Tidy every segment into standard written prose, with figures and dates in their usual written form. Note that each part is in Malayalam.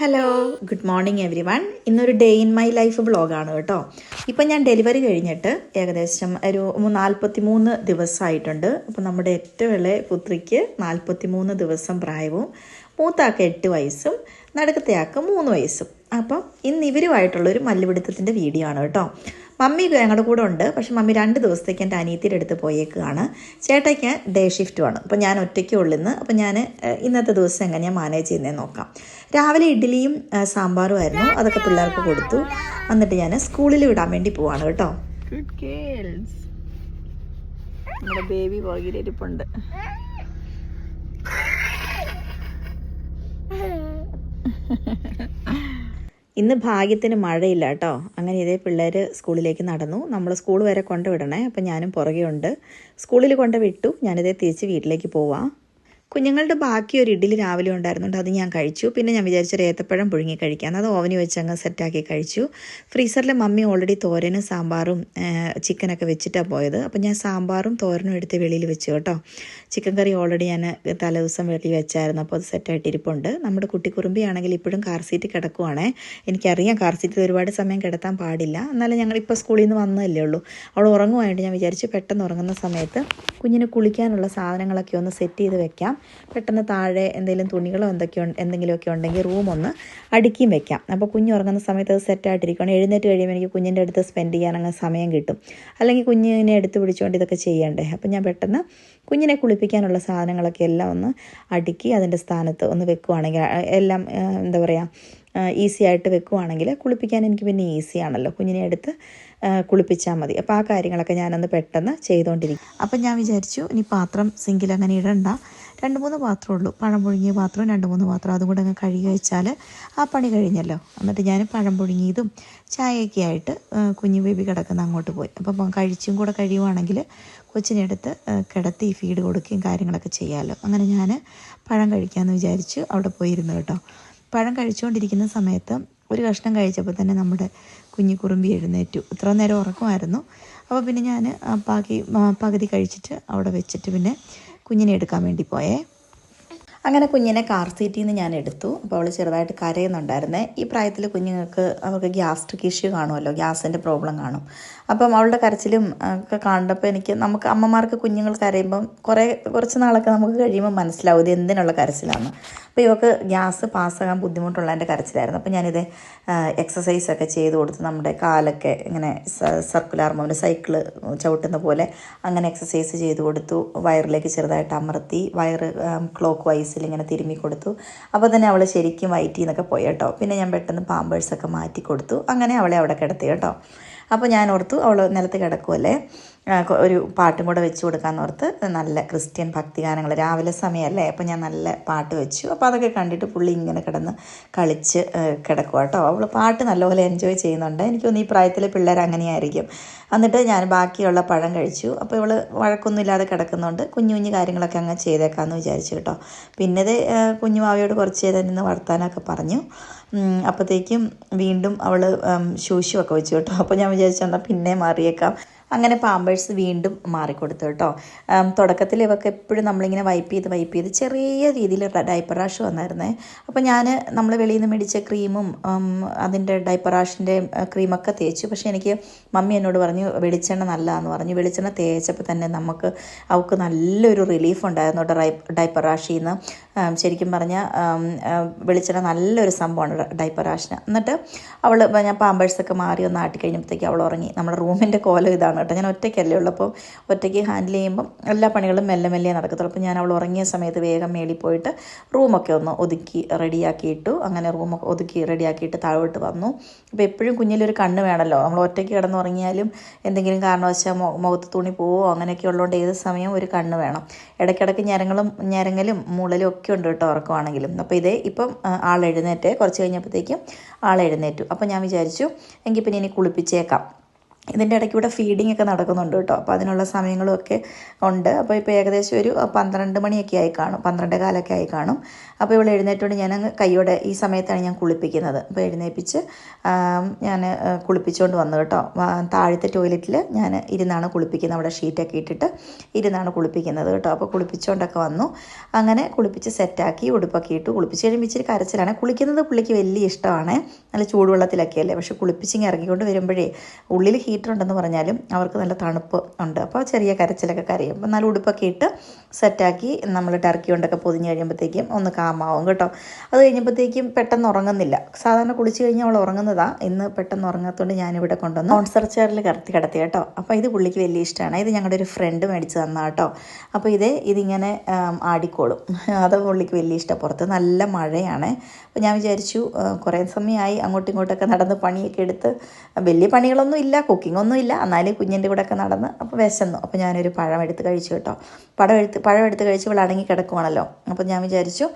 Hello, good morning every one. ഇന്നൊരു ഡേ ഇൻ മൈ ലൈഫ് വ്ളോഗാണ് കേട്ടോ. ഇപ്പം ഞാൻ ഡെലിവറി കഴിഞ്ഞിട്ട് ഏകദേശം ഒരു 43 ദിവസമായിട്ടുണ്ട്. അപ്പം നമ്മുടെ ഏറ്റവും ഇളയ പുത്രിക്ക് 43 ദിവസം പ്രായവും, മൂത്താക്ക് 8 വയസ്സും, നടുക്കത്തെ ആൾക്ക് 3 വയസ്സും. അപ്പം ഇന്ന് ഇവരുമായിട്ടുള്ളൊരു മല്ലുപിടുത്തത്തിൻ്റെ വീഡിയോ ആണ് കേട്ടോ. മമ്മി ഞങ്ങളുടെ കൂടെ ഉണ്ട്, പക്ഷെ മമ്മി 2 ദിവസത്തേക്ക് എൻ്റെ അനിയത്തിയുടെ അടുത്ത് പോയേക്കുകയാണ്. ചേട്ടയ്ക്ക് ഡേ ഷിഫ്റ്റുമാണ്. അപ്പം ഞാൻ ഒറ്റയ്ക്ക് ഉള്ളുന്ന്. അപ്പം ഞാൻ ഇന്നത്തെ ദിവസം എങ്ങനെയാണ് മാനേജ് ചെയ്യുന്നതെന്ന് നോക്കാം. രാവിലെ ഇഡ്ഡലിയും സാമ്പാറും ആയിരുന്നു, അതൊക്കെ പിള്ളേർക്ക് കൊടുത്തു. എന്നിട്ട് ഞാൻ സ്കൂളിൽ വിടാൻ വേണ്ടി പോവാണ് കേട്ടോ. നമ്മുടെ ബേബി പുറകിലിരിപ്പുണ്ട്. ഇന്ന് ഭാഗ്യത്തിന് മഴയില്ല കേട്ടോ. അങ്ങനെ ഇതേ പിള്ളേർ സ്കൂളിലേക്ക് നടന്നു. നമ്മൾ സ്കൂൾ വരെ കൊണ്ടുവിടണേ. അപ്പം ഞാനും പുറകെ ഉണ്ട്. സ്കൂളിൽ കൊണ്ട് വിട്ടു. ഞാനിതേ തിരിച്ച് വീട്ടിലേക്ക് പോവാം. കുഞ്ഞുങ്ങളുടെ ബാക്കി ഒരു ഇഡ്ഡലി രാവിലെ ഉണ്ടായിരുന്നുണ്ട്, അത് ഞാൻ കഴിച്ചു. പിന്നെ ഞാൻ വിചാരിച്ചൊരു ഏത്തപ്പഴം പുഴുങ്ങി കഴിക്കാൻ, അത് ഓവനിൽ വെച്ച് അങ്ങ് സെറ്റാക്കി കഴിച്ചു. ഫ്രീസറിലെ മമ്മി ഓൾറെഡി തോരനും സാമ്പാറും ചിക്കനൊക്കെ വെച്ചിട്ടാണ് പോയത്. അപ്പം ഞാൻ സാമ്പാറും തോരനും എടുത്ത് വെളിയിൽ വെച്ചു കേട്ടോ. ചിക്കൻ കറി ഓൾറെഡി ഞാൻ തലേദിവസം വെളിയിൽ വെച്ചായിരുന്നു, അപ്പോൾ അത് സെറ്റായിട്ട് ഇരിപ്പുണ്ട്. നമ്മുടെ കുട്ടിക്കുറുമ്പിയാണെങ്കിൽ ഇപ്പോഴും കാർ സീറ്റ് കിടക്കുവാണേ. എനിക്കറിയാം കാർ സീറ്റിൽ ഒരുപാട് സമയം കിടത്താൻ പാടില്ല, എന്നാലും ഞങ്ങളിപ്പോൾ സ്കൂളിൽ നിന്ന് വന്നതല്ലേ ഉള്ളൂ. അവൾ ഉറങ്ങുമായിട്ട് ഞാൻ വിചാരിച്ചു പെട്ടെന്ന് ഉറങ്ങുന്ന സമയത്ത് കുഞ്ഞിന് കുളിക്കാനുള്ള സാധനങ്ങളൊക്കെ ഒന്ന് സെറ്റ് ചെയ്ത് വെക്കാം. പെട്ടെന്ന് താഴെ എന്തെങ്കിലും തുണികളോ എന്തെങ്കിലുമൊക്കെ ഉണ്ടെങ്കിൽ റൂം ഒന്ന് അടുക്കിയും വെക്കാം. അപ്പോൾ കുഞ്ഞ് ഉറങ്ങുന്ന സമയത്ത് അത് സെറ്റായിട്ടിരിക്കണം. എഴുന്നേറ്റ് കഴിയുമ്പോൾ എനിക്ക് കുഞ്ഞിൻ്റെ അടുത്ത് സ്പെൻഡ് ചെയ്യാൻ അങ്ങനെ സമയം കിട്ടും. അല്ലെങ്കിൽ കുഞ്ഞിനെ എടുത്ത് പിടിച്ചുകൊണ്ട് ഇതൊക്കെ ചെയ്യണ്ടേ. അപ്പം ഞാൻ പെട്ടെന്ന് കുഞ്ഞിനെ കുളിപ്പിക്കാനുള്ള സാധനങ്ങളൊക്കെ എല്ലാം ഒന്ന് അടുക്കി അതിൻ്റെ സ്ഥാനത്ത് ഒന്ന് വെക്കുവാണെങ്കിൽ എല്ലാം എന്താ പറയുക ഈസി ആയിട്ട് വെക്കുവാണെങ്കിൽ കുളിപ്പിക്കാൻ എനിക്ക് പിന്നെ ഈസിയാണല്ലോ. കുഞ്ഞിനെ എടുത്ത് കുളിപ്പിച്ചാൽ മതി. അപ്പോൾ ആ കാര്യങ്ങളൊക്കെ ഞാനൊന്ന് പെട്ടെന്ന് ചെയ്തുകൊണ്ടിരിക്കും. അപ്പം ഞാൻ വിചാരിച്ചു ഇനി പാത്രം സിങ്കിൽ അങ്ങനെ ഇടണ്ട, 2-3 പാത്രമേ ഉള്ളൂ. പഴം പുഴുങ്ങിയ പാത്രം 2-3 പാത്രം, അതും കൂടെ അങ്ങ് കഴുകി വെച്ചാൽ ആ പണി കഴിഞ്ഞല്ലോ. എന്നിട്ട് ഞാൻ പഴം പുഴുങ്ങിയതും ചായയൊക്കെ ആയിട്ട് കുഞ്ഞു ബേബി കിടക്കുന്ന അങ്ങോട്ട് പോയി. അപ്പം കഴിച്ചും കൂടെ കഴിയുവാണെങ്കിൽ കൊച്ചിനെടുത്ത് കിടത്തി ഫീഡ് കൊടുക്കുകയും കാര്യങ്ങളൊക്കെ ചെയ്യാമല്ലോ. അങ്ങനെ ഞാൻ പഴം കഴിക്കാമെന്ന് വിചാരിച്ചു അവിടെ പോയിരുന്നു കേട്ടോ. പഴം കഴിച്ചുകൊണ്ടിരിക്കുന്ന സമയത്ത് ഒരു കഷ്ണം കഴിച്ചപ്പോൾ തന്നെ നമ്മുടെ കുഞ്ഞു കുറുമ്പി എഴുന്നേറ്റു. ഇത്ര നേരം ഉറക്കമായിരുന്നു. അപ്പോൾ പിന്നെ ഞാൻ പകുതി കഴിച്ചിട്ട് അവിടെ വെച്ചിട്ട് പിന്നെ കുഞ്ഞിനെ എടുക്കാൻ വേണ്ടി പോയേ. അങ്ങനെ കുഞ്ഞിനെ കാർ സീറ്റിൽ നിന്ന് ഞാൻ എടുത്തു. അപ്പോൾ അവൾ ചെറുതായിട്ട് കരയുന്നുണ്ടായിരുന്നേ. ഈ പ്രായത്തിൽ കുഞ്ഞുങ്ങൾക്ക് അവർക്ക് ഗ്യാസ്ട്രിക് ഇഷ്യൂ കാണുമല്ലോ, ഗ്യാസിൻ്റെ പ്രോബ്ലം കാണും. അപ്പം അവളുടെ കരച്ചിലും ഒക്കെ കണ്ടപ്പോൾ നമുക്ക് അമ്മമാർക്ക് കുഞ്ഞുങ്ങൾ കരയുമ്പം കുറച്ച് നാളൊക്കെ നമുക്ക് കഴിയുമ്പോൾ മനസ്സിലാവും ഇത് എന്തിനുള്ള കരച്ചിലാണ്. അപ്പോൾ ഇവർക്ക് ഗ്യാസ് പാസ്സാകാൻ ബുദ്ധിമുട്ടുള്ളതിൻ്റെ കരച്ചിലായിരുന്നു. അപ്പോൾ ഞാനിത് എക്സസൈസൊക്കെ ചെയ്ത് കൊടുത്ത് നമ്മുടെ കാലൊക്കെ ഇങ്ങനെ സർക്കുലർ മോന് സൈക്കിള് ചവിട്ടുന്ന പോലെ അങ്ങനെ എക്സസൈസ് ചെയ്ത് കൊടുത്തു. വയറിലേക്ക് ചെറുതായിട്ട് അമർത്തി വയറ് ക്ലോക്ക് വൈസിൽ ഇങ്ങനെ തിരുമ്മി കൊടുത്തു. അപ്പോൾ തന്നെ അവൾ ശരിക്കും വയറ്റിൽ നിന്നൊക്കെ പോയി കേട്ടോ. പിന്നെ ഞാൻ പെട്ടെന്ന് പാമ്പേഴ്സൊക്കെ മാറ്റി കൊടുത്തു. അങ്ങനെ അവളെ അവിടെ കിടത്തി കേട്ടോ. അപ്പോൾ ഞാൻ ഓർത്തു അവൾ നിലത്ത് കിടക്കുമല്ലേ, ഒരു പാട്ടും കൂടെ വെച്ച് കൊടുക്കാമെന്ന് ഓർത്ത് നല്ല ക്രിസ്ത്യൻ ഭക്തിഗാനങ്ങൾ രാവിലെ സമയമല്ലേ, അപ്പോൾ ഞാൻ നല്ല പാട്ട് വെച്ചു. അപ്പോൾ അതൊക്കെ കണ്ടിട്ട് പുള്ളി ഇങ്ങനെ കിടന്ന് കളിച്ച് കിടക്കുക കേട്ടോ. അവൾ പാട്ട് നല്ലപോലെ എൻജോയ് ചെയ്യുന്നുണ്ട്. എനിക്കൊന്ന് ഈ പ്രായത്തിലെ പിള്ളേർ അങ്ങനെയായിരിക്കും. എന്നിട്ട് ഞാൻ ബാക്കിയുള്ള പഴം കഴിച്ചു. അപ്പോൾ ഇവൾ വഴക്കൊന്നും ഇല്ലാതെ കിടക്കുന്നുണ്ട്. കുഞ്ഞു കുഞ്ഞു കാര്യങ്ങളൊക്കെ അങ്ങ് ചെയ്തേക്കാമെന്ന് വിചാരിച്ചു കേട്ടോ. പിന്നെ ഇത് കുഞ്ഞു മാവയോട് കുറച്ച് നേരം നിന്ന് വർത്താനമൊക്കെ പറഞ്ഞു. അപ്പോഴത്തേക്കും വീണ്ടും അവൾ ശൂശുമൊക്കെ വെച്ചു കേട്ടോ. അപ്പോൾ ഞാൻ വിചാരിച്ചു എന്നാൽ പിന്നെ മാറിയേക്കാം. അങ്ങനെ പാമ്പേഴ്സ് വീണ്ടും മാറിക്കൊടുത്തു കേട്ടോ. തുടക്കത്തിൽ ഇവർക്ക് എപ്പോഴും നമ്മളിങ്ങനെ വൈപ്പ് ചെയ്ത് ചെറിയ രീതിയിൽ ഡൈപ്പർ റാഷ് വന്നായിരുന്നേ. അപ്പോൾ നമ്മൾ വെളിയിൽ നിന്ന് മേടിച്ച ക്രീമും അതിൻ്റെ ഡൈപ്പർ റാഷിൻ്റെ ക്രീമൊക്കെ തേച്ചു. പക്ഷേ എനിക്ക് മമ്മി എന്നോട് പറഞ്ഞു വെളിച്ചെണ്ണ നല്ലതാണെന്ന് പറഞ്ഞു. വെളിച്ചെണ്ണ തേച്ചപ്പോൾ തന്നെ അവൾക്ക് നല്ലൊരു റിലീഫ് ഉണ്ടായിരുന്നു ഡൈപ്പർ റാഷിൽ നിന്ന്. ശരിക്കും പറഞ്ഞാൽ വെളിച്ചെണ്ണ നല്ലൊരു സംഭവമാണ് ഡൈപ്പർ റാഷിന്. എന്നിട്ട് ഞാൻ പാമ്പേഴ്സൊക്കെ മാറി ഒന്ന് ആട്ടി കഴിഞ്ഞപ്പോഴത്തേക്ക് അവൾ ഉറങ്ങി. നമ്മുടെ റൂമിൻ്റെ കോലം ഇതാണ് കേട്ടോ. ഞാൻ ഒറ്റയ്ക്കല്ലേ ഉള്ളൂ. അപ്പോൾ ഒറ്റയ്ക്ക് ഹാൻഡിൽ ചെയ്യുമ്പം എല്ലാ പണികളും മെല്ലെ നടക്കത്തുള്ളൂ. അപ്പോൾ ഞാൻ അവൾ ഉറങ്ങിയ സമയത്ത് വേഗം മേളിൽ പോയിട്ട് റൂമൊക്കെ ഒന്ന് ഒതുക്കി റെഡിയാക്കിയിട്ടു. അങ്ങനെ റൂമൊക്കെ ഒതുക്കി റെഡിയാക്കിയിട്ട് താഴോട്ട് വന്നു. അപ്പോൾ എപ്പോഴും കുഞ്ഞിലൊരു കണ്ണ് വേണമല്ലോ. നമ്മൾ ഒറ്റയ്ക്ക് കിടന്നുറങ്ങിയാലും എന്തെങ്കിലും കാരണവശാൽ മുഖത്ത് തുണി പോവോ അങ്ങനെയൊക്കെ ഉള്ളതുകൊണ്ട് ഏത് സമയവും ഒരു കണ്ണ് വേണം. ഇടയ്ക്കിടയ്ക്ക് ഞരങ്ങലും മൂളലും ഒക്കെ ഉണ്ട് കേട്ടോ ഉറക്കമാണെങ്കിലും. അപ്പോൾ ഇപ്പം ആൾ എഴുന്നേറ്റ് കുറച്ച് കഴിഞ്ഞപ്പോഴത്തേക്കും ആൾ എഴുന്നേറ്റു. അപ്പോൾ ഞാൻ വിചാരിച്ചു എങ്കിൽ പിന്നെ ഇനി കുളിപ്പിച്ചേക്കാം. ഇതിൻ്റെ ഇടയ്ക്ക് ഇവിടെ ഫീഡിംഗ് ഒക്കെ നടക്കുന്നുണ്ട് കേട്ടോ. അപ്പോൾ അതിനുള്ള സമയങ്ങളുമൊക്കെ ഉണ്ട്. അപ്പോൾ ഇപ്പോൾ ഏകദേശം ഒരു 12 മണിയൊക്കെ ആയി കാണും, 12 കാലൊക്കെ ആയി കാണും. അപ്പോൾ ഇവിടെ എഴുന്നേറ്റുകൊണ്ട് ഞാൻ കൈയോടെ ഈ സമയത്താണ് ഞാൻ കുളിപ്പിക്കുന്നത്. അപ്പോൾ എഴുന്നേൽപ്പിച്ച് ഞാൻ കുളിപ്പിച്ചുകൊണ്ട് വന്നു കേട്ടോ. താഴത്തെ ടോയ്ലറ്റിൽ ഞാൻ ഇരുന്നാണ് കുളിപ്പിക്കുന്നത്. അവിടെ ഷീറ്റൊക്കെ ഇട്ടിട്ട് ഇരുന്നാണ് കുളിപ്പിക്കുന്നത് കേട്ടോ. അപ്പോൾ കുളിപ്പിച്ചുകൊണ്ടൊക്കെ വന്നു. അങ്ങനെ കുളിപ്പിച്ച് സെറ്റാക്കി ഉടുപ്പൊക്കെ ഇട്ട് കുളിപ്പിച്ച് കഴിയുമ്പോൾ ഇച്ചിരി കരച്ചിലാണ്. കുളിക്കുന്നത് പുള്ളിക്ക് വലിയ ഇഷ്ടമാണ്, നല്ല ചൂടുവെള്ളത്തിലൊക്കെ അല്ലേ. പക്ഷേ കുളിപ്പിച്ചിങ്ങ് ഇറങ്ങിക്കൊണ്ട് വരുമ്പോഴേ ഉള്ളിൽ ഹീറ്റർ ഉണ്ടെന്ന് പറഞ്ഞാലും അവർക്ക് നല്ല തണുപ്പ് ഉണ്ട്. അപ്പോൾ ചെറിയ കരച്ചിലൊക്കെ കരയും. അപ്പോൾ നല്ല ഉടുപ്പൊക്കെ ഇട്ട് സെറ്റാക്കി നമ്മൾ ടർക്കി കൊണ്ടൊക്കെ പൊതിഞ്ഞ് കഴിയുമ്പോഴത്തേക്കും ഒന്ന് കാമാവും കേട്ടോ. അത് കഴിഞ്ഞപ്പോഴത്തേക്കും പെട്ടെന്ന് ഉറങ്ങുന്നില്ല. സാധാരണ കുളിച്ച് കഴിഞ്ഞാൽ അവൾ ഉറങ്ങുന്നതാണ്. ഇന്ന് പെട്ടെന്ന് ഉറങ്ങാത്തതുകൊണ്ട് ഞാനിവിടെ കൊണ്ടുവന്ന് കോൺസർ ചെയറിൽ കിടത്തി കേട്ടോ. അപ്പോൾ ഇത് പുള്ളിക്ക് വലിയ ഇഷ്ടമാണ്. ഇത് ഞങ്ങളുടെ ഒരു ഫ്രണ്ട് മേടിച്ച് തന്നാ കേട്ടോ. അപ്പോൾ ഇതിങ്ങനെ ആടിക്കോളും. അത് പുള്ളിക്ക് വലിയ ഇഷ്ടം. പുറത്ത് നല്ല മഴയാണ്. അപ്പോൾ ഞാൻ വിചാരിച്ചു കുറേ സമയമായി അങ്ങോട്ടും ഇങ്ങോട്ടൊക്കെ നടന്ന് പണിയൊക്കെ എടുത്ത്, വലിയ പണികളൊന്നും ഇല്ല, കുക്കിംഗ് ഒന്നും ഇല്ല, എന്നാലും കുഞ്ഞിൻ്റെ കൂടെ ഒക്കെ നടന്ന് അപ്പോൾ വിശന്നു. അപ്പോൾ ഞാനൊരു പഴം എടുത്ത് കഴിച്ചു കേട്ടോ. പഴം എടുത്ത് കഴിച്ച് ഇവിടെ അടങ്ങി കിടക്കുവാണല്ലോ. അപ്പോൾ ഞാൻ വിചാരിച്ചു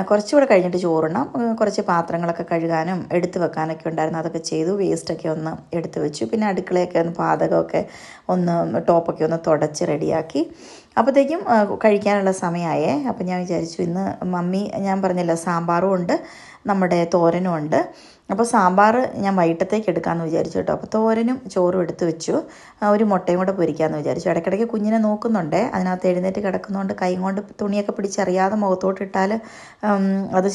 കുറച്ചുകൂടെ കഴിഞ്ഞിട്ട് ചോറുണ്ണാം. കുറച്ച് പാത്രങ്ങളൊക്കെ കഴുകാനും എടുത്ത് വെക്കാനൊക്കെ ഉണ്ടായിരുന്നു, അതൊക്കെ ചെയ്തു. വേസ്റ്റൊക്കെ ഒന്ന് എടുത്ത് വെച്ചു. പിന്നെ അടുക്കളയൊക്കെ ഒന്ന് പാചകമൊക്കെ ഒന്ന് ടോപ്പൊക്കെ ഒന്ന് തുടച്ച് റെഡിയാക്കി. അപ്പോഴത്തേക്കും കഴിക്കാനുള്ള സമയമായേ. അപ്പോൾ ഞാൻ വിചാരിച്ചു ഇന്ന് മമ്മി, ഞാൻ പറഞ്ഞല്ലോ സാമ്പാറും ഉണ്ട്, നമ്മുടെ തോരനും ഉണ്ട്. അപ്പോൾ സാമ്പാർ ഞാൻ വൈകിട്ടത്തേക്ക് എടുക്കാമെന്ന് വിചാരിച്ചു കേട്ടോ. അപ്പോൾ തോരനും ചോറും എടുത്ത് വെച്ചു. ഒരു മുട്ടയും കൂടെ പൊരിക്കാമെന്ന് വിചാരിച്ചു. ഇടയ്ക്കിടയ്ക്ക് കുഞ്ഞിനെ നോക്കുന്നുണ്ട്. അതിനകത്ത് എഴുന്നേറ്റ് കിടക്കുന്നതുകൊണ്ട് കൈ കൊണ്ട് തുണിയൊക്കെ പിടിച്ചറിയാതെ മുഖത്തോട്ട് ഇട്ടാൽ അത്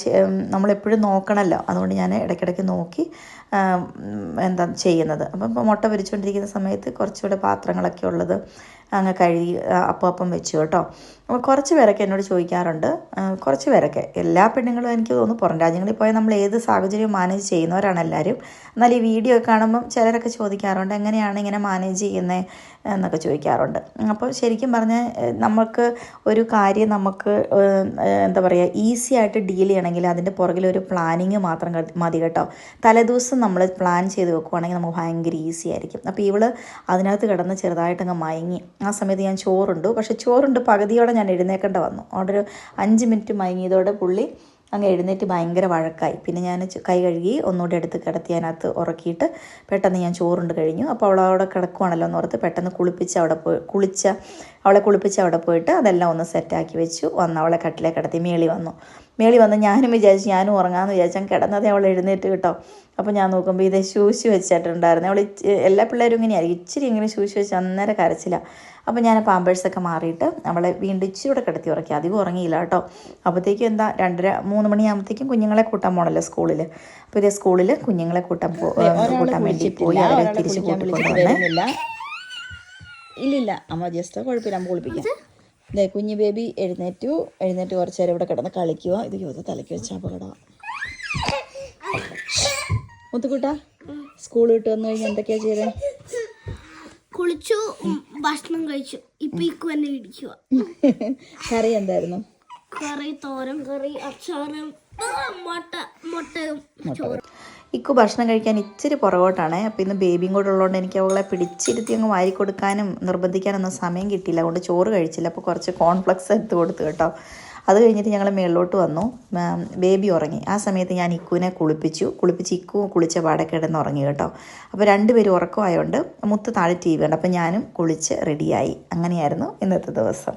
നമ്മളെപ്പോഴും നോക്കണമല്ലോ. അതുകൊണ്ട് ഞാൻ ഇടയ്ക്കിടയ്ക്ക് നോക്കി എന്താ ചെയ്യുന്നത്. അപ്പം മുട്ട പൊരിച്ചുകൊണ്ടിരിക്കുന്ന സമയത്ത് കുറച്ചുകൂടെ പാത്രങ്ങളൊക്കെ ഉള്ളത് അങ്ങ് കഴുകി അപ്പം വെച്ചു കേട്ടോ. അപ്പോൾ കുറച്ച് പേരൊക്കെ എന്നോട് ചോദിക്കാറുണ്ട്, കുറച്ച് പേരൊക്കെ, എല്ലാ പെണ്ണുങ്ങളും എനിക്ക് തോന്നുന്നു പുറം രാജ്യങ്ങളിൽ പോയാൽ നമ്മൾ ഏത് സാഹചര്യവും മാനേജ് ചെയ്യുന്നവരാണ് എല്ലാവരും. എന്നാൽ ഈ വീഡിയോ ഒക്കെ കാണുമ്പം ചിലരൊക്കെ ചോദിക്കാറുണ്ട് എങ്ങനെയാണ് ഇങ്ങനെ മാനേജ് ചെയ്യുന്നത് എന്നൊക്കെ ചോദിക്കാറുണ്ട്. അപ്പോൾ ശരിക്കും പറഞ്ഞാൽ നമുക്ക് ഒരു കാര്യം നമുക്ക് എന്താ പറയുക ഈസി ആയിട്ട് ഡീൽ ചെയ്യണമെങ്കിൽ അതിൻ്റെ പുറകിലൊരു പ്ലാനിങ് മാത്രം മതി കേട്ടോ. തലേദിവസം നമ്മൾ പ്ലാൻ ചെയ്ത് വെക്കുവാണെങ്കിൽ നമുക്ക് ഭയങ്കര ഈസി ആയിരിക്കും. അപ്പോൾ ഇവൾ അതിനകത്ത് കിടന്ന് ചെറുതായിട്ടങ്ങ് മയങ്ങി. ആ സമയത്ത് ഞാൻ ചോറുണ്ട്, പക്ഷേ ചോറുണ്ട് പകുതിയോടെ ഞാൻ എഴുന്നേക്കേണ്ട വന്നു. അവിടെ ഒരു 5 മിനിറ്റ് മയങ്ങിയതോടെ പുള്ളി അങ്ങ് എഴുന്നേറ്റ് ഭയങ്കര വഴക്കായി. പിന്നെ ഞാൻ കൈ കഴുകി ഒന്നുകൂടെ എടുത്ത് കിടത്തി അതിനകത്ത് ഉറക്കിയിട്ട് പെട്ടെന്ന് ഞാൻ ചോറുണ്ട് കഴിഞ്ഞു. അപ്പോൾ അവളവിടെ കിടക്കുവാണല്ലോ എന്ന് ഓർത്ത് പെട്ടെന്ന് അവളെ കുളിപ്പിച്ച് അവിടെ പോയിട്ട് അതെല്ലാം ഒന്ന് സെറ്റാക്കി വെച്ചു. അവളെ കട്ടിലേ കിടത്തി മേളി വന്ന് ഞാനും വിചാരിച്ചു ഞാനും ഉറങ്ങാമെന്ന് വിചാരിച്ചാൽ കിടന്നതേ അവൾ എഴുന്നേറ്റ് കേട്ടോ. അപ്പോൾ ഞാൻ നോക്കുമ്പോൾ ഇത് ശൂശി വെച്ചിട്ടുണ്ടായിരുന്നു. അവൾ എല്ലാ പിള്ളേരും ഇങ്ങനെയായിരിക്കും, ഇച്ചിരി ഇങ്ങനെ ശൂശി വെച്ച് അന്നേരം കരച്ചില്ല. അപ്പോൾ ഞാൻ പാമ്പേഴ്സൊക്കെ മാറിയിട്ട് അവളെ വീണ്ടും ഇച്ചിരി കൂടെ കിടത്തി ഉറക്കി. അധികം ഉറങ്ങിയില്ല കേട്ടോ. അപ്പോഴത്തേക്കും 2:30-3 മണിയാകുമ്പോഴത്തേക്കും കുഞ്ഞുങ്ങളെ കൂട്ടാൻ പോകണല്ലോ സ്കൂളിൽ. അപ്പോൾ ഇതേ സ്കൂളിൽ കുഞ്ഞുങ്ങളെ കൂട്ടാൻ വേണ്ടി പോയി. അവരെ തിരിച്ച് കൂട്ടിക്കൊണ്ടുവന്നില്ല. ഇല്ലില്ല അമ്മ ജസ്റ്റ് കുഴപ്പമില്ല, അമ്മ കുളിപ്പിക്കാം. അതെ, കുഞ്ഞ് ബേബി എഴുന്നേറ്റ് കുറച്ച് നേരം ഇവിടെ കിടന്ന് കളിക്കുക. ഇത് യോധ തലയ്ക്ക് വെച്ച അപകടമാണ്. മുത്തുകൂട്ടാ, സ്കൂൾ വിട്ട് വന്നു കഴിഞ്ഞാൽ എന്തൊക്കെയാ ചെയ്തേ? കുളിച്ചു, ഭക്ഷണം കഴിച്ചു. ഇപ്പൊ എന്നെ ഇടിക്കുക. കറി എന്തായിരുന്നു? കറി തോരൻ കറി, അച്ചാറും മുട്ടയും ചോറും. ഇക്കു ഭക്ഷണം കഴിക്കാൻ ഇച്ചിരി പുറകോട്ടാണ്. അപ്പോൾ ഇന്ന് ബേബിയും കൂടെ ഉള്ളതുകൊണ്ട് എനിക്ക് അവളെ പിടിച്ചിരുത്തി അങ്ങ് വാരി കൊടുക്കാനും നിർബന്ധിക്കാനൊന്നും സമയം കിട്ടിയില്ല. അതുകൊണ്ട് ചോറ് കഴിച്ചില്ല. അപ്പോൾ കുറച്ച് കോൺഫ്ലെക്സ് എടുത്ത് കൊടുത്തു കേട്ടോ. അത് കഴിഞ്ഞിട്ട് ഞങ്ങൾ മേളിലോട്ട് വന്നു. ബേബി ഉറങ്ങി. ആ സമയത്ത് ഞാൻ ഇക്കുവിനെ കുളിപ്പിച്ച് ഇക്കു കുളിച്ച പാടെ കിടന്ന് ഉറങ്ങി കേട്ടോ. അപ്പോൾ 2 പേരും ഉറക്കമായതുകൊണ്ട് മുത്ത് താഴെ TV ഉണ്ട്. അപ്പോൾ ഞാനും കുളിച്ച് റെഡിയായി. അങ്ങനെയായിരുന്നു ഇന്നത്തെ ദിവസം.